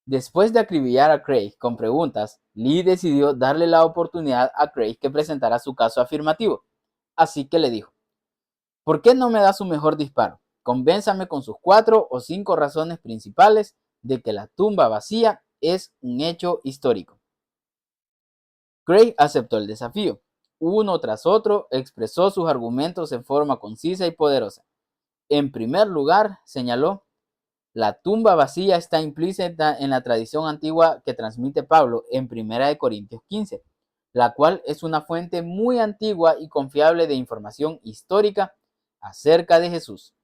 Después de acribillar a Craig con preguntas, Lee decidió darle la oportunidad a Craig que presentara su caso afirmativo. Así que le dijo, ¿por qué no me da su mejor disparo? Convénzame con sus 4 o 5 razones principales de que la tumba vacía es un hecho histórico. Craig aceptó el desafío. Uno tras otro expresó sus argumentos en forma concisa y poderosa. En primer lugar, señaló, La tumba vacía está implícita en la tradición antigua que transmite Pablo en 1 Corintios 15, la cual es una fuente muy antigua y confiable de información histórica acerca de Jesús.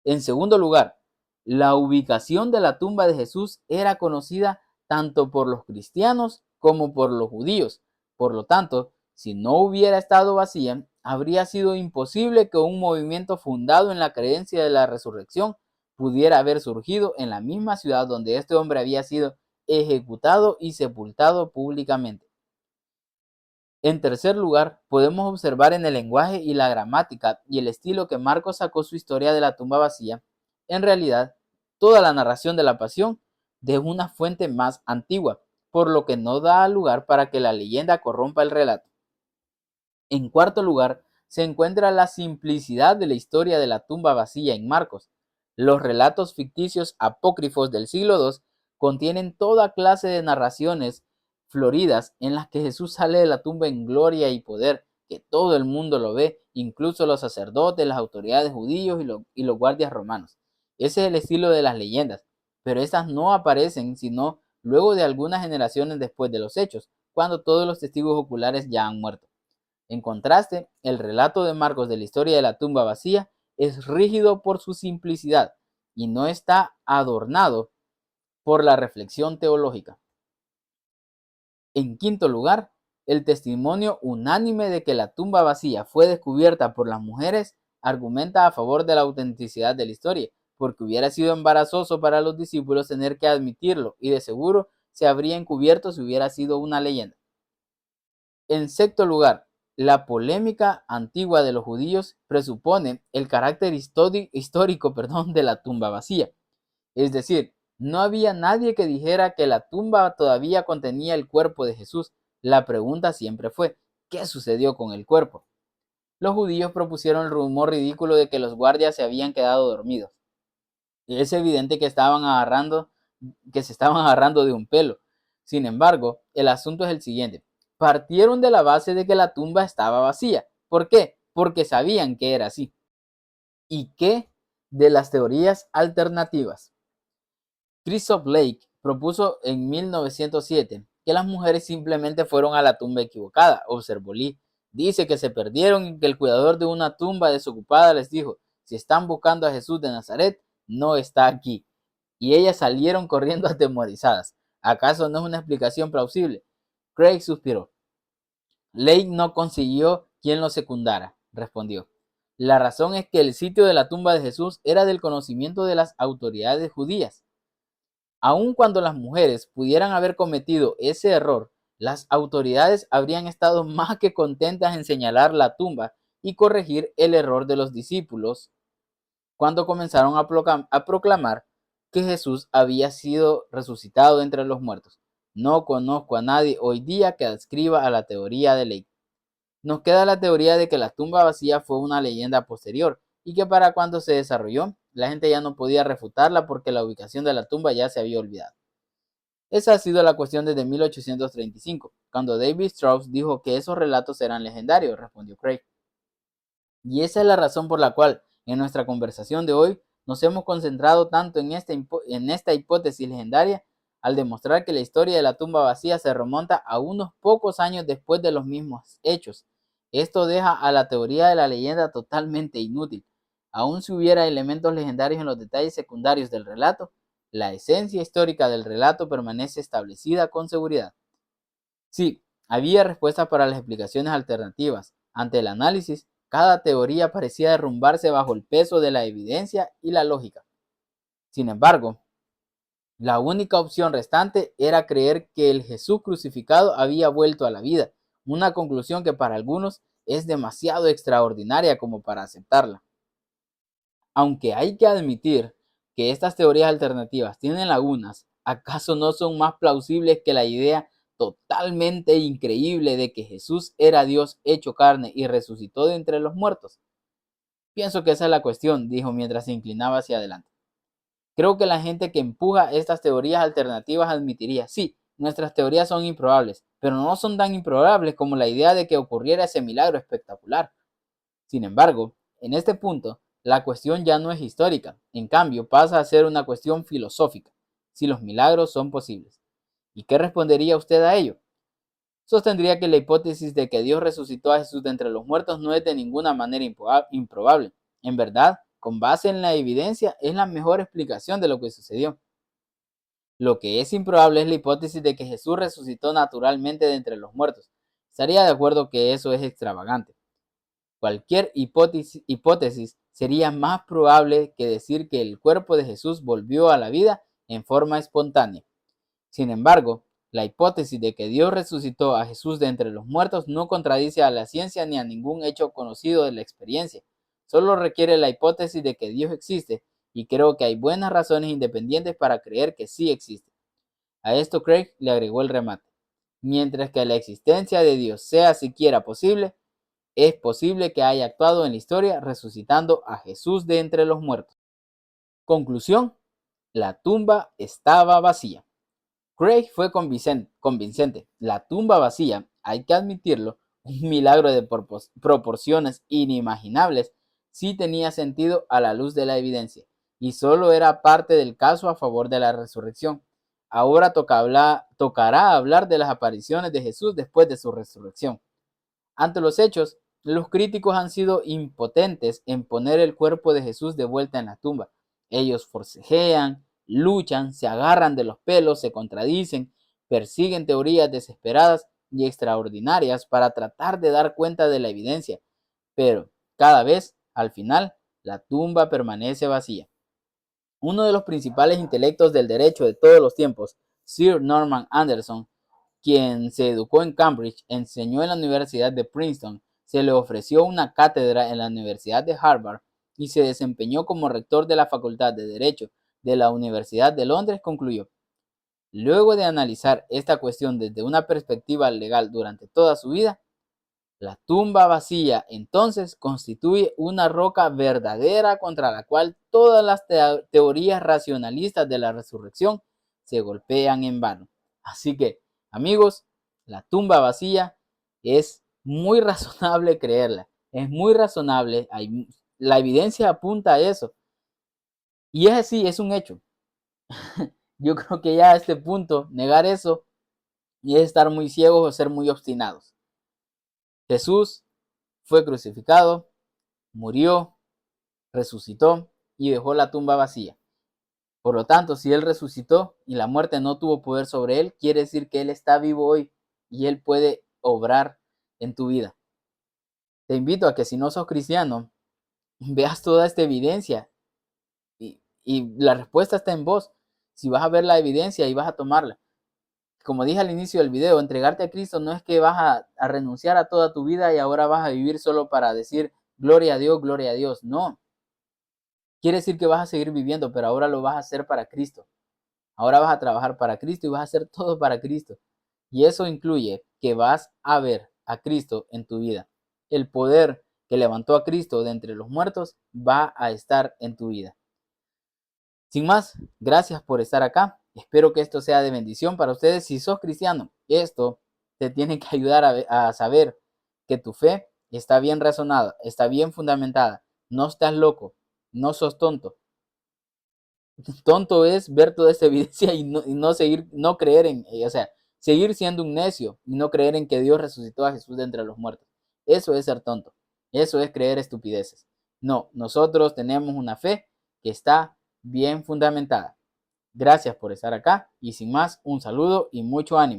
En segundo lugar, la ubicación de la tumba de Jesús era conocida tanto por los cristianos como por los judíos. Por lo tanto, si no hubiera estado vacía, habría sido imposible que un movimiento fundado en la creencia de la resurrección pudiera haber surgido en la misma ciudad donde este hombre había sido ejecutado y sepultado públicamente. En tercer lugar, podemos observar en el lenguaje y la gramática y el estilo que Marcos sacó su historia de la tumba vacía, en realidad, toda la narración de la pasión de una fuente más antigua, por lo que no da lugar para que la leyenda corrompa el relato. En cuarto lugar, se encuentra la simplicidad de la historia de la tumba vacía en Marcos. Los relatos ficticios apócrifos del siglo II contienen toda clase de narraciones floridas en las que Jesús sale de la tumba en gloria y poder, que todo el mundo lo ve, incluso los sacerdotes, las autoridades judíos y los guardias romanos. Ese es el estilo de las leyendas, pero estas no aparecen sino luego de algunas generaciones después de los hechos, cuando todos los testigos oculares ya han muerto. En contraste, el relato de Marcos de la historia de la tumba vacía es rígido por su simplicidad y no está adornado por la reflexión teológica. En quinto lugar, el testimonio unánime de que la tumba vacía fue descubierta por las mujeres argumenta a favor de la autenticidad de la historia, porque hubiera sido embarazoso para los discípulos tener que admitirlo y de seguro se habría encubierto si hubiera sido una leyenda. En sexto lugar, la polémica antigua de los judíos presupone el carácter histórico de la tumba vacía. Es decir, no había nadie que dijera que la tumba todavía contenía el cuerpo de Jesús. La pregunta siempre fue, ¿qué sucedió con el cuerpo? Los judíos propusieron el rumor ridículo de que los guardias se habían quedado dormidos. Es evidente que se estaban agarrando de un pelo. Sin embargo, el asunto es el siguiente. Partieron de la base de que la tumba estaba vacía. ¿Por qué? Porque sabían que era así. ¿Y qué de las teorías alternativas? Christoph Lake propuso en 1907 que las mujeres simplemente fueron a la tumba equivocada, observó Lee. Dice que se perdieron y que el cuidador de una tumba desocupada les dijo, si están buscando a Jesús de Nazaret, no está aquí. Y ellas salieron corriendo atemorizadas. ¿Acaso no es una explicación plausible? Craig suspiró. Lake no consiguió quien lo secundara, respondió. La razón es que el sitio de la tumba de Jesús era del conocimiento de las autoridades judías. Aun cuando las mujeres pudieran haber cometido ese error, las autoridades habrían estado más que contentas en señalar la tumba y corregir el error de los discípulos cuando comenzaron a proclamar que Jesús había sido resucitado entre los muertos. No conozco a nadie hoy día que adscriba a la teoría de Lake. Nos queda la teoría de que la tumba vacía fue una leyenda posterior y que para cuando se desarrolló, la gente ya no podía refutarla porque la ubicación de la tumba ya se había olvidado. Esa ha sido la cuestión desde 1835, cuando David Strauss dijo que esos relatos eran legendarios, respondió Craig. Y esa es la razón por la cual, en nuestra conversación de hoy, nos hemos concentrado tanto en esta hipótesis legendaria al demostrar que la historia de la tumba vacía se remonta a unos pocos años después de los mismos hechos. Esto deja a la teoría de la leyenda totalmente inútil. Aun si hubiera elementos legendarios en los detalles secundarios del relato, la esencia histórica del relato permanece establecida con seguridad. Sí, había respuestas para las explicaciones alternativas. Ante el análisis, cada teoría parecía derrumbarse bajo el peso de la evidencia y la lógica. Sin embargo, la única opción restante era creer que el Jesús crucificado había vuelto a la vida, una conclusión que para algunos es demasiado extraordinaria como para aceptarla. Aunque hay que admitir que estas teorías alternativas tienen lagunas, ¿acaso no son más plausibles que la idea totalmente increíble de que Jesús era Dios hecho carne y resucitó de entre los muertos? Pienso que esa es la cuestión, dijo mientras se inclinaba hacia adelante. Creo que la gente que empuja estas teorías alternativas admitiría, sí, nuestras teorías son improbables, pero no son tan improbables como la idea de que ocurriera ese milagro espectacular. Sin embargo, en este punto, la cuestión ya no es histórica, en cambio pasa a ser una cuestión filosófica, si los milagros son posibles. ¿Y qué respondería usted a ello? Sostendría que la hipótesis de que Dios resucitó a Jesús de entre los muertos no es de ninguna manera improbable. En verdad, con base en la evidencia, es la mejor explicación de lo que sucedió. Lo que es improbable es la hipótesis de que Jesús resucitó naturalmente de entre los muertos. Estaría de acuerdo que eso es extravagante. Cualquier hipótesis sería más probable que decir que el cuerpo de Jesús volvió a la vida en forma espontánea. Sin embargo, la hipótesis de que Dios resucitó a Jesús de entre los muertos no contradice a la ciencia ni a ningún hecho conocido de la experiencia. Solo requiere la hipótesis de que Dios existe, y creo que hay buenas razones independientes para creer que sí existe. A esto Craig le agregó el remate. Mientras que la existencia de Dios sea siquiera posible, es posible que haya actuado en la historia resucitando a Jesús de entre los muertos. Conclusión: la tumba estaba vacía. Craig fue convincente. La tumba vacía, hay que admitirlo, un milagro de proporciones inimaginables, sí tenía sentido a la luz de la evidencia, y solo era parte del caso a favor de la resurrección. Ahora tocará hablar de las apariciones de Jesús después de su resurrección. Ante los hechos, los críticos han sido impotentes en poner el cuerpo de Jesús de vuelta en la tumba. Ellos forcejean, luchan, se agarran de los pelos, se contradicen, persiguen teorías desesperadas y extraordinarias para tratar de dar cuenta de la evidencia. Pero, cada vez, al final, la tumba permanece vacía. Uno de los principales intelectos del derecho de todos los tiempos, Sir Norman Anderson, quien se educó en Cambridge, enseñó en la Universidad de Princeton, se le ofreció una cátedra en la Universidad de Harvard y se desempeñó como rector de la Facultad de Derecho de la Universidad de Londres, concluyó: luego de analizar esta cuestión desde una perspectiva legal durante toda su vida, la tumba vacía entonces constituye una roca verdadera contra la cual todas las teorías racionalistas de la resurrección se golpean en vano. Así que, amigos, la tumba vacía es muy razonable creerla, es muy razonable, la evidencia apunta a eso. Y es así, es un hecho. Yo creo que ya a este punto, negar eso es estar muy ciegos o ser muy obstinados. Jesús fue crucificado, murió, resucitó y dejó la tumba vacía. Por lo tanto, si Él resucitó y la muerte no tuvo poder sobre Él, quiere decir que Él está vivo hoy y Él puede obrar en tu vida. Te invito a que, si no sos cristiano, veas toda esta evidencia y la respuesta está en vos. Si vas a ver la evidencia y vas a tomarla. Como dije al inicio del video, entregarte a Cristo no es que vas a renunciar a toda tu vida y ahora vas a vivir solo para decir gloria a Dios, gloria a Dios. No. Quiere decir que vas a seguir viviendo, pero ahora lo vas a hacer para Cristo. Ahora vas a trabajar para Cristo y vas a hacer todo para Cristo. Y eso incluye que vas a ver a Cristo en tu vida. El poder que levantó a Cristo de entre los muertos va a estar en tu vida. Sin más, gracias por estar acá. Espero que esto sea de bendición para ustedes. Si sos cristiano, esto te tiene que ayudar a saber que tu fe está bien razonada, está bien fundamentada. No estás loco, no sos tonto. Tonto es ver toda esta evidencia y no creer en, seguir siendo un necio y no creer en que Dios resucitó a Jesús de entre los muertos. Eso es ser tonto. Eso es creer estupideces. No, nosotros tenemos una fe que está bien fundamentada. Gracias por estar acá y sin más, un saludo y mucho ánimo.